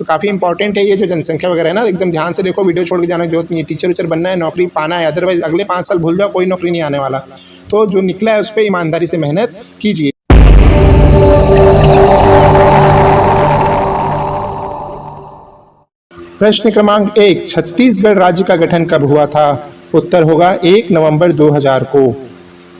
तो काफ़ी इंपॉर्टेंट है ये जो जनसंख्या वगैरह है ना, एकदम ध्यान से देखो, वीडियो छोड़ के जाना जो टीचर उचर बनना है, नौकरी पाना है, अदरवाइज अगले 5 साल भूल जाओ, कोई नौकरी नहीं आने वाला। तो जो निकला है उस पर ईमानदारी से मेहनत कीजिए। प्रश्न क्रमांक 1, छत्तीसगढ़ राज्य का गठन कब हुआ था? उत्तर होगा 1 नवंबर 2000 को।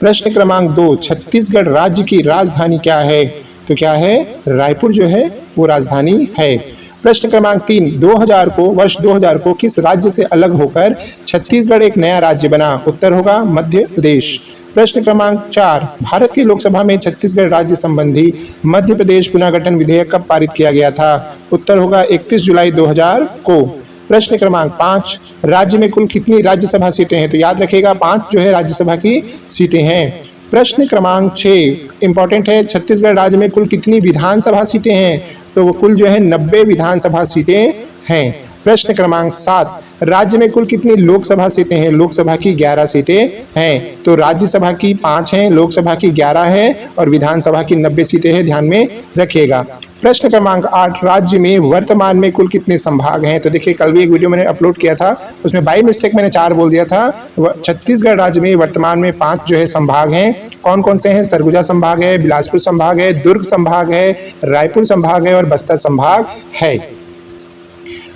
प्रश्न क्रमांक 2, छत्तीसगढ़ राज्य की राजधानी क्या है? तो क्या है? रायपुर जो है वो राजधानी है। प्रश्न क्रमांक 3, 2000 को, वर्ष 2000 को किस राज्य से अलग होकर छत्तीसगढ़ एक नया राज्य बना? उत्तर होगा मध्य प्रदेश। प्रश्न क्रमांक 4, भारत की लोकसभा में छत्तीसगढ़ राज्य संबंधी मध्य प्रदेश पुनर्गठन विधेयक कब पारित किया गया था? उत्तर होगा 31 जुलाई 2000 को। प्रश्न क्रमांक 5, राज्य में कुल कितनी राज्यसभा सीटें हैं? तो याद रखिएगा 5 जो है राज्यसभा की सीटें हैं। प्रश्न क्रमांक 6 इंपॉर्टेंट है, छत्तीसगढ़ राज्य में कुल कितनी विधानसभा सीटें हैं? तो वो कुल जो है 90 विधानसभा सीटें हैं। प्रश्न क्रमांक 7, राज्य में कुल कितनी लोकसभा सीटें हैं? लोकसभा की 11 सीटें हैं। तो राज्यसभा की 5 हैं, लोकसभा की 11 है और विधानसभा की 90 सीटें हैं, ध्यान में रखिएगा। प्रश्न क्रमांक 8, राज्य में वर्तमान में कुल कितने संभाग हैं? तो देखिए कल भी एक वीडियो मैंने अपलोड किया था, उसमें बाई मिस्टेक मैंने 4 बोल दिया था। छत्तीसगढ़ राज्य में वर्तमान में 5 जो है संभाग हैं। कौन कौन से हैं? सरगुजा संभाग है, बिलासपुर संभाग है, दुर्ग संभाग है, रायपुर संभाग है और बस्तर संभाग है।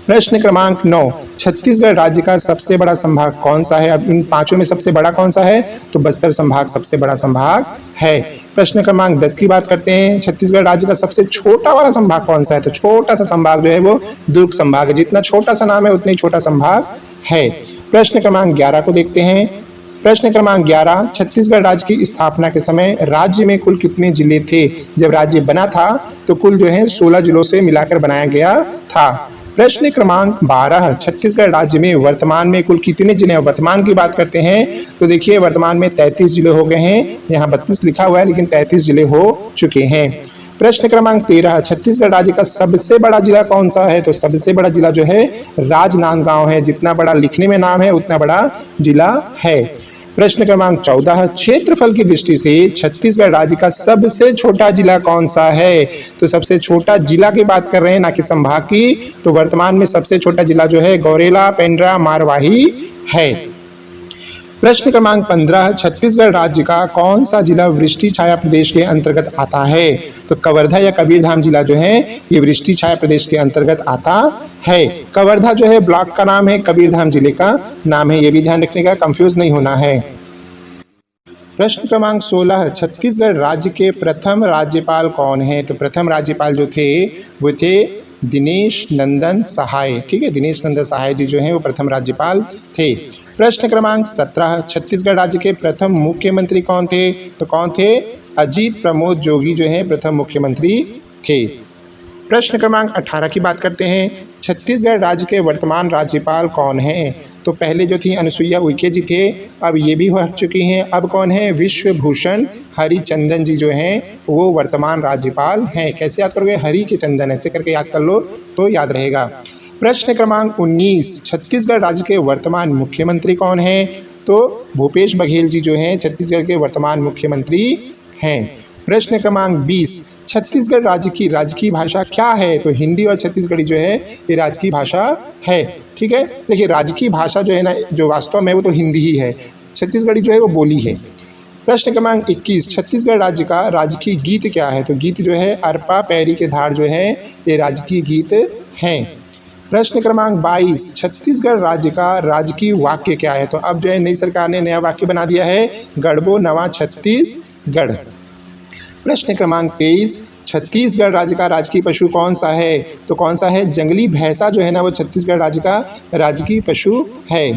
प्रश्न क्रमांक 9, छत्तीसगढ़ राज्य का सबसे बड़ा संभाग कौन सा है? अब इन 5 में सबसे बड़ा कौन सा है? तो बस्तर संभाग सबसे बड़ा संभाग है। प्रश्न क्रमांक 10 की बात करते हैं, छत्तीसगढ़ राज्य का सबसे छोटा वाला संभाग कौन सा है? तो छोटा सा संभाग जो है वो दुर्ग संभाग है। जितना छोटा सा नाम है उतना ही छोटा संभाग है। प्रश्न क्रमांक 11 को देखते हैं। प्रश्न क्रमांक 11, छत्तीसगढ़ राज्य की स्थापना के समय राज्य में कुल कितने जिले थे? जब राज्य बना था तो कुल जो है 16 जिलों से मिलाकर बनाया गया था। प्रश्न क्रमांक 12, छत्तीसगढ़ राज्य में वर्तमान में कुल कितने जिले हैं? वर्तमान की बात करते हैं तो देखिए वर्तमान में 33 जिले हो गए हैं। यहाँ 32 लिखा हुआ है लेकिन 33 जिले हो चुके हैं। प्रश्न क्रमांक 13, छत्तीसगढ़ राज्य का सबसे बड़ा जिला कौन सा है? तो सबसे बड़ा जिला जो है राजनांदगांव है। जितना बड़ा लिखने में नाम है उतना बड़ा जिला है। प्रश्न क्रमांक 14, क्षेत्रफल की दृष्टि से छत्तीसगढ़ राज्य का सबसे छोटा जिला कौन सा है? तो सबसे छोटा जिला की बात कर रहे हैं, ना कि संभाग की। तो वर्तमान में सबसे छोटा जिला जो है गौरेला, पेंड्रा, मारवाही है। प्रश्न क्रमांक 15, छत्तीसगढ़ राज्य का कौन सा जिला वृष्टि छाया प्रदेश के अंतर्गत आता है? तो कवर्धा या कबीरधाम जिला जो है ये वृष्टि छाया प्रदेश के अंतर्गत आता है। कवर्धा जो है ब्लॉक का नाम है, कबीरधाम जिले का नाम है, ये भी ध्यान रखने का, कंफ्यूज नहीं होना है। प्रश्न क्रमांक 16, छत्तीसगढ़ राज्य के प्रथम राज्यपाल कौन है? तो प्रथम राज्यपाल जो थे वो थे दिनेश नंदन सहाय। ठीक है, दिनेश नंदन सहाय जी जो हैं वो प्रथम राज्यपाल थे। प्रश्न क्रमांक 17, छत्तीसगढ़ राज्य के प्रथम मुख्यमंत्री कौन थे? तो कौन थे? अजीत प्रमोद जोगी जो हैं प्रथम मुख्यमंत्री थे। प्रश्न क्रमांक 18 की बात करते हैं, छत्तीसगढ़ राज्य के वर्तमान राज्यपाल कौन हैं? तो पहले जो थी अनुसुईया उइके जी थे, अब ये भी हो चुकी हैं। अब कौन है? विश्वभूषण हरिचंदन जी जो हैं वो वर्तमान राज्यपाल हैं। कैसे याद करोगे? हरि के चंदन, ऐसे करके याद कर लो तो याद रहेगा। प्रश्न क्रमांक 19, छत्तीसगढ़ राज्य के वर्तमान मुख्यमंत्री कौन हैं? तो भूपेश बघेल जी जो हैं छत्तीसगढ़ के वर्तमान मुख्यमंत्री हैं। प्रश्न क्रमांक 20, छत्तीसगढ़ राज्य की राजकीय भाषा क्या है? तो हिंदी और छत्तीसगढ़ी जो है ये राजकीय भाषा है। ठीक है, देखिए राजकीय भाषा जो है ना, जो वास्तव में वो तो हिंदी ही है, छत्तीसगढ़ी जो है वो बोली है। प्रश्न क्रमांक 21, छत्तीसगढ़ राज्य का राजकीय गीत क्या है? तो गीत जो है अरपा पैरी के धार जो है ये राजकीय गीत हैं। प्रश्न क्रमांक 22, छत्तीसगढ़ राज्य का राजकीय वाक्य क्या है? तो अब जो है नई सरकार ने नया वाक्य बना दिया है, गढ़बो नवा छत्तीसगढ़। प्रश्न क्रमांक 23, छत्तीसगढ़ राज्य का राजकीय पशु कौन सा है? तो कौन सा है? जंगली भैंसा जो है ना वो छत्तीसगढ़ राज्य का राजकीय पशु है।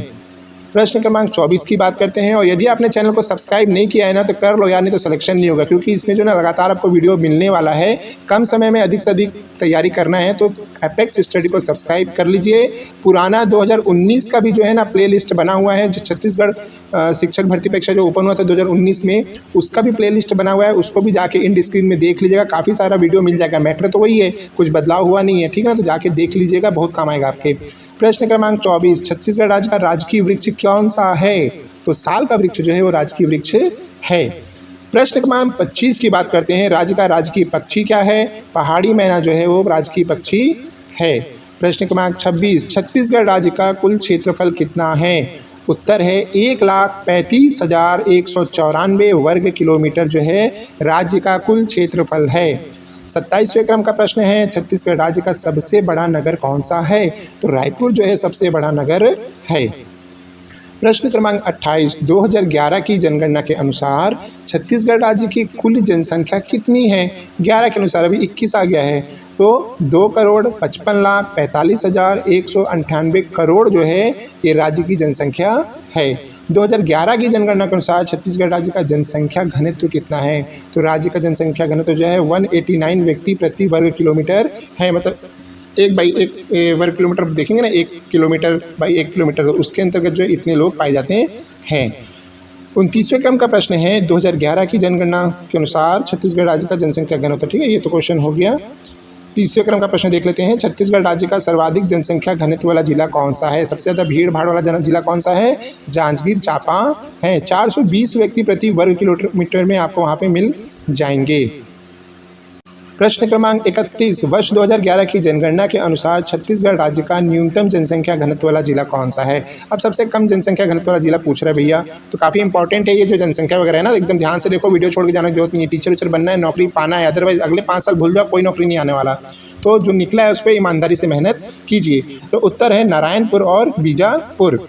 प्रश्न क्रमांक 24 की बात करते हैं, और यदि आपने चैनल को सब्सक्राइब नहीं किया है ना तो कर लो यार, नहीं तो सिलेक्शन नहीं होगा, क्योंकि इसमें जो ना लगातार आपको वीडियो मिलने वाला है। कम समय में अधिक से अधिक तैयारी करना है तो एपेक्स स्टडी को सब्सक्राइब कर लीजिए। पुराना 2019 का भी जो है ना प्लेलिस्ट बना हुआ है, जो छत्तीसगढ़ शिक्षक भर्ती परीक्षा जो ओपन हुआ था 2019 में, उसका भी प्लेलिस्ट बना हुआ है, उसको भी जाके इंड स्क्रीन में देख लीजिएगा। काफ़ी सारा वीडियो मिल जाएगा, मैटर तो वही है, कुछ बदलाव हुआ नहीं है। ठीक है ना, तो जाके देख लीजिएगा, बहुत काम आएगा आपके। प्रश्न क्रमांक 24, छत्तीसगढ़ राज्य का राजकीय वृक्ष कौन सा है? तो साल का वृक्ष जो है वो राजकीय वृक्ष है। प्रश्न क्रमांक 25 की बात करते हैं, राज्य का राजकीय पक्षी क्या है? पहाड़ी मैना जो है वो राजकीय पक्षी है। प्रश्न क्रमांक 26, छत्तीसगढ़ राज्य का कुल क्षेत्रफल कितना है? उत्तर है 1,35,194 वर्ग किलोमीटर जो है राज्य का कुल क्षेत्रफल है। 27वें क्रम का प्रश्न है, छत्तीसगढ़ राज्य का सबसे बड़ा नगर कौन सा है? तो रायपुर जो है सबसे बड़ा नगर है। प्रश्न क्रमांक 28, 2011 की जनगणना के अनुसार छत्तीसगढ़ राज्य की कुल जनसंख्या कितनी है? 11 के अनुसार, अभी 21 आ गया है, तो 2,55,45,198 करोड़ जो है ये राज्य की जनसंख्या है। 2011 की जनगणना के अनुसार छत्तीसगढ़ राज्य का जनसंख्या घनत्व कितना है? तो राज्य का जनसंख्या घनत्व जो है 189 व्यक्ति प्रति वर्ग किलोमीटर है। मतलब 1/1 वर्ग किलोमीटर देखेंगे ना, 1 किलोमीटर बाई 1 किलोमीटर, तो उसके अंतर्गत जो इतने लोग पाए जाते हैं। 29वें क्रम का प्रश्न है, 2011 की जनगणना के अनुसार छत्तीसगढ़ राज्य का जनसंख्या घनत्व। ठीक है, ये तो क्वेश्चन हो गया। 30वें क्रम का प्रश्न देख लेते हैं, छत्तीसगढ़ राज्य का सर्वाधिक जनसंख्या घनत्व वाला जिला कौन सा है? सबसे ज़्यादा भीड़ भाड़ वाला जिला कौन सा है? जांजगीर चांपा है। 420 व्यक्ति प्रति वर्ग किलोमीटर में आपको वहाँ पे मिल जाएंगे। प्रश्न क्रमांक 31, वर्ष 2011 की जनगणना के अनुसार छत्तीसगढ़ राज्य का न्यूनतम जनसंख्या घनत्व वाला जिला कौन सा है? अब सबसे कम जनसंख्या घनत्व वाला जिला पूछ रहा है भैया, तो काफ़ी इंपॉर्टेंट है ये जो जनसंख्या वगैरह है ना, एकदम ध्यान से देखो, वीडियो छोड़ के जाना जरूरत नहीं है। टीचर उचर बनना है, नौकरी पाना है, अदरवाइज अगले 5 साल भूल जाओ, कोई नौकरी नहीं आने वाला। तो जो निकला है उस पर ईमानदारी से मेहनत कीजिए। तो उत्तर है नारायणपुर और बीजापुर।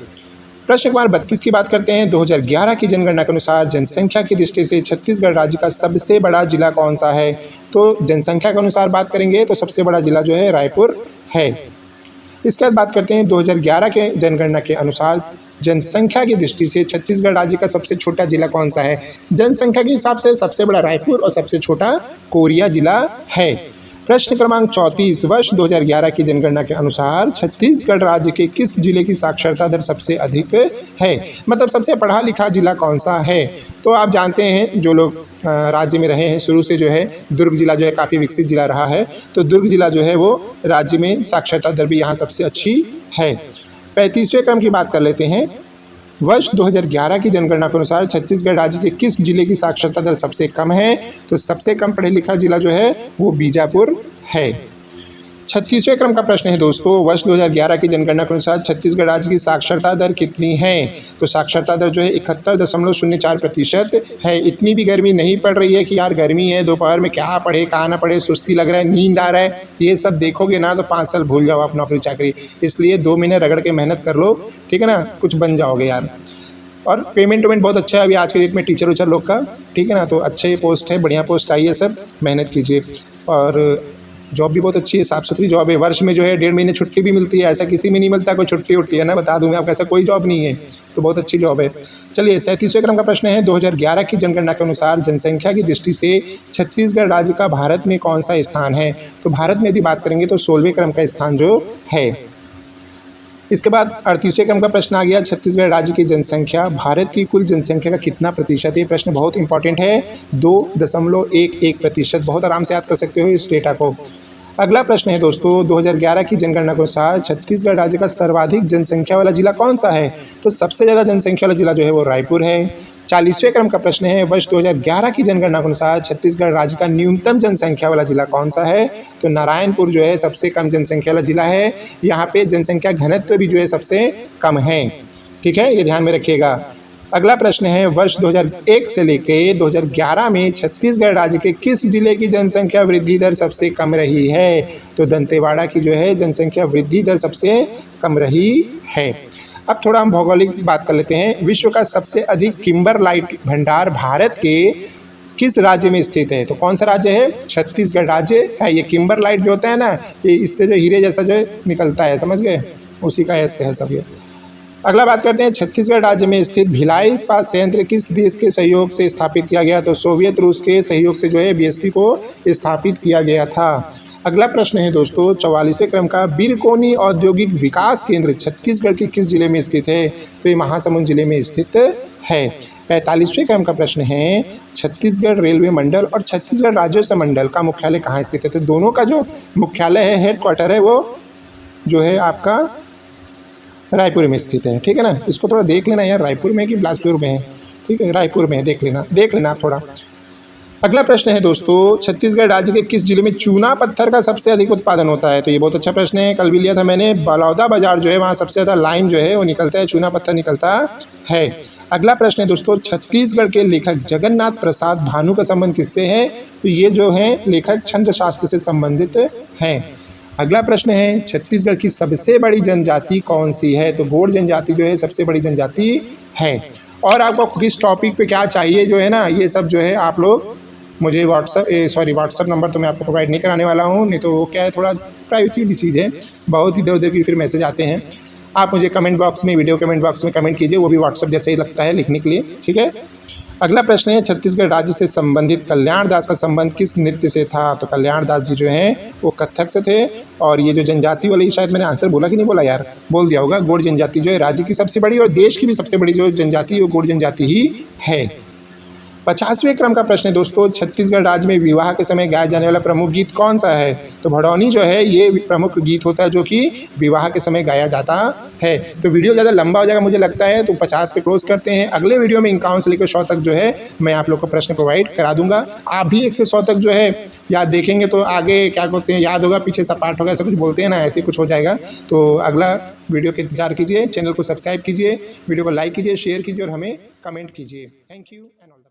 प्रश्न क्रमांक 32 की बात करते हैं, 2011 की जनगणना के अनुसार जनसंख्या की दृष्टि से छत्तीसगढ़ राज्य का सबसे बड़ा जिला कौन सा है? तो जनसंख्या के अनुसार बात करेंगे तो सबसे बड़ा जिला जो है रायपुर है। इसके बाद बात करते हैं 2011 के जनगणना के अनुसार जनसंख्या की दृष्टि से छत्तीसगढ़ राज्य का सबसे छोटा जिला कौन सा है? जनसंख्या के हिसाब से सबसे बड़ा रायपुर और सबसे छोटा कोरिया जिला है। प्रश्न क्रमांक 34, वर्ष 2011 की जनगणना के अनुसार छत्तीसगढ़ राज्य के किस जिले की साक्षरता दर सबसे अधिक है? मतलब सबसे पढ़ा लिखा जिला कौन सा है? तो आप जानते हैं, जो लोग राज्य में रहे हैं शुरू से, जो है दुर्ग जिला जो है काफ़ी विकसित जिला रहा है, तो दुर्ग जिला जो है वो राज्य में साक्षरता दर भी यहाँ सबसे अच्छी है। 35वें क्रम की बात कर लेते हैं, वर्ष 2011 की जनगणना के अनुसार छत्तीसगढ़ राज्य के किस जिले की साक्षरता दर सबसे कम है? तो सबसे कम पढ़े लिखा जिला जो है वो बीजापुर है। 36वें क्रम का प्रश्न है दोस्तों, वर्ष 2011 की जनगणना के अनुसार छत्तीसगढ़ राज्य की साक्षरता दर कितनी है? तो साक्षरता दर जो है 71.04% है। इतनी भी गर्मी नहीं पड़ रही है कि यार गर्मी है, दोपहर में क्या पढ़े कहाँ ना पढ़े, सुस्ती लग रहा है, नींद आ रहा है, ये सब देखोगे ना तो 5 साल भूल जाओ आप नौकरी चाकरी। इसलिए 2 महीने रगड़ के मेहनत कर लो, ठीक है ना, कुछ बन जाओगे यार। और पेमेंट बहुत अच्छा है अभी आज के डेट में टीचर उचर लोग का, ठीक है ना, तो अच्छे पोस्ट है, बढ़िया पोस्ट आई है, सब मेहनत कीजिए। और जॉब भी बहुत अच्छी है, साफ़ सुथरी जॉब है। वर्ष में जो है 1.5 महीने छुट्टी भी मिलती है, ऐसा किसी में नहीं मिलता कोई छुट्टी उट्टी, है ना, बता दूँ मैं आपको, ऐसा कोई जॉब नहीं है, तो बहुत अच्छी जॉब है। चलिए 37वें क्रम का प्रश्न है, 2011 की जनगणना के अनुसार जनसंख्या की दृष्टि से छत्तीसगढ़ राज्य का भारत में कौन सा स्थान है? तो भारत में यदि बात करेंगे तो 16वें क्रम का स्थान जो है। इसके बाद 38वें क्रम का प्रश्न आ गया, छत्तीसगढ़ राज्य की जनसंख्या भारत की कुल जनसंख्या का कितना प्रतिशत है? प्रश्न बहुत इंपॉर्टेंट है, 2.11%। बहुत आराम से याद कर सकते हो इस डेटा को। अगला प्रश्न है दोस्तों, 2011 की जनगणना के अनुसार छत्तीसगढ़ राज्य का सर्वाधिक जनसंख्या वाला जिला कौन सा है? तो सबसे ज़्यादा जनसंख्या वाला जिला जो है वो रायपुर है। 40वें क्रम का प्रश्न है, वर्ष 2011 की जनगणना के अनुसार छत्तीसगढ़ राज्य का न्यूनतम जनसंख्या वाला जिला कौन सा है? तो नारायणपुर जो है सबसे कम जनसंख्या वाला जिला है। यहाँ पे जनसंख्या घनत्व भी जो है सबसे कम है, ठीक है, ये ध्यान में रखिएगा। अगला प्रश्न है, वर्ष 2001 से लेकर 2011 में छत्तीसगढ़ राज्य के किस जिले की जनसंख्या वृद्धि दर सबसे कम रही है? तो दंतेवाड़ा की जो है जनसंख्या वृद्धि दर सबसे कम रही है। अब थोड़ा हम भौगोलिक बात कर लेते हैं। विश्व का सबसे अधिक किम्बरलाइट भंडार भारत के किस राज्य में स्थित है? तो कौन सा राज्य है? छत्तीसगढ़ राज्य है। ये किम्बरलाइट जो होता है ना, ये इससे जो हीरे जैसा जो निकलता है, समझ गए, उसी का है सब ये। अगला बात करते हैं, छत्तीसगढ़ राज्य में स्थित भिलाई इस्पात संयंत्र किस देश के सहयोग से स्थापित किया गया? तो सोवियत रूस के सहयोग से जो है बीएसपी को स्थापित किया गया था। अगला प्रश्न है दोस्तों 44वें क्रम का, बिरकोनी औद्योगिक विकास केंद्र छत्तीसगढ़ के किस जिले में स्थित है? तो ये महासमुंद जिले में स्थित है। 45वें क्रम का प्रश्न है, छत्तीसगढ़ रेलवे मंडल और छत्तीसगढ़ राजस्व मंडल का मुख्यालय कहाँ स्थित है? तो दोनों का जो मुख्यालय है, हेडक्वार्टर है, वो जो है आपका रायपुर में स्थित है, ठीक है ना। इसको थोड़ा देख लेना यार, रायपुर में कि बिलासपुर में है, ठीक है, रायपुर में देख लेना आप थोड़ा। अगला प्रश्न है दोस्तों, छत्तीसगढ़ राज्य के किस जिले में चूना पत्थर का सबसे अधिक उत्पादन होता है? तो ये बहुत अच्छा प्रश्न है, कल भी लिया था मैंने। बलौदा बाजार जो है वहाँ सबसे ज़्यादा लाइम जो है वो निकलता है, चूना पत्थर निकलता है। अगला प्रश्न है दोस्तों, छत्तीसगढ़ के लेखक जगन्नाथ प्रसाद भानु का संबंध किससे है? तो ये जो है लेखक छंद शास्त्र से संबंधित हैं। अगला प्रश्न है, छत्तीसगढ़ की सबसे बड़ी जनजाति कौन सी है? तो गोंड जनजाति जो है सबसे बड़ी जनजाति है। और आपको किस टॉपिक पे क्या चाहिए जो है ना, ये सब जो है आप लोग मुझे व्हाट्सअप नंबर तो मैं आपको प्रोवाइड नहीं कराने वाला हूँ, नहीं तो वो क्या है थोड़ा प्राइवेसी की चीज़ है, बहुत इधर उधर की फिर मैसेज आते हैं। आप मुझे कमेंट बॉक्स में, वीडियो कमेंट बॉक्स में कमेंट कीजिए, वो भी व्हाट्सअप जैसे ही लगता है लिखने के लिए, ठीक है। अगला प्रश्न है, छत्तीसगढ़ राज्य से संबंधित कल्याण दास का संबंध किस नृत्य से था? तो कल्याण दास जी जो हैं वो कथक से थे। और ये जो जनजाति वाली, शायद मैंने आंसर बोला कि नहीं बोला यार, बोल दिया होगा। गोंड जनजाति जो है राज्य की सबसे बड़ी और देश की भी सबसे बड़ी जो जनजाति है वो गोंड जनजाति ही है। 50वें क्रम का प्रश्न है दोस्तों, छत्तीसगढ़ राज्य में विवाह के समय गाया जाने वाला प्रमुख गीत कौन सा है? तो भड़ौनी जो है ये प्रमुख गीत होता है जो कि विवाह के समय गाया जाता है। तो वीडियो ज़्यादा लंबा हो जाएगा मुझे लगता है, तो 50 पे क्लोज करते हैं। अगले वीडियो में 51 से लेकर 100 तक जो है मैं आप लोग को प्रश्न प्रोवाइड करा दूंगा। आप भी 1 से 100 तक जो है याद देखेंगे तो आगे क्या कहते हैं याद होगा, पीछे सपाट होगा, ऐसा कुछ बोलते हैं ना, ऐसे कुछ हो जाएगा। तो अगला वीडियो के इंतजार कीजिए, चैनल को सब्सक्राइब कीजिए, वीडियो को लाइक कीजिए, शेयर कीजिए और हमें कमेंट कीजिए। Thank you and all the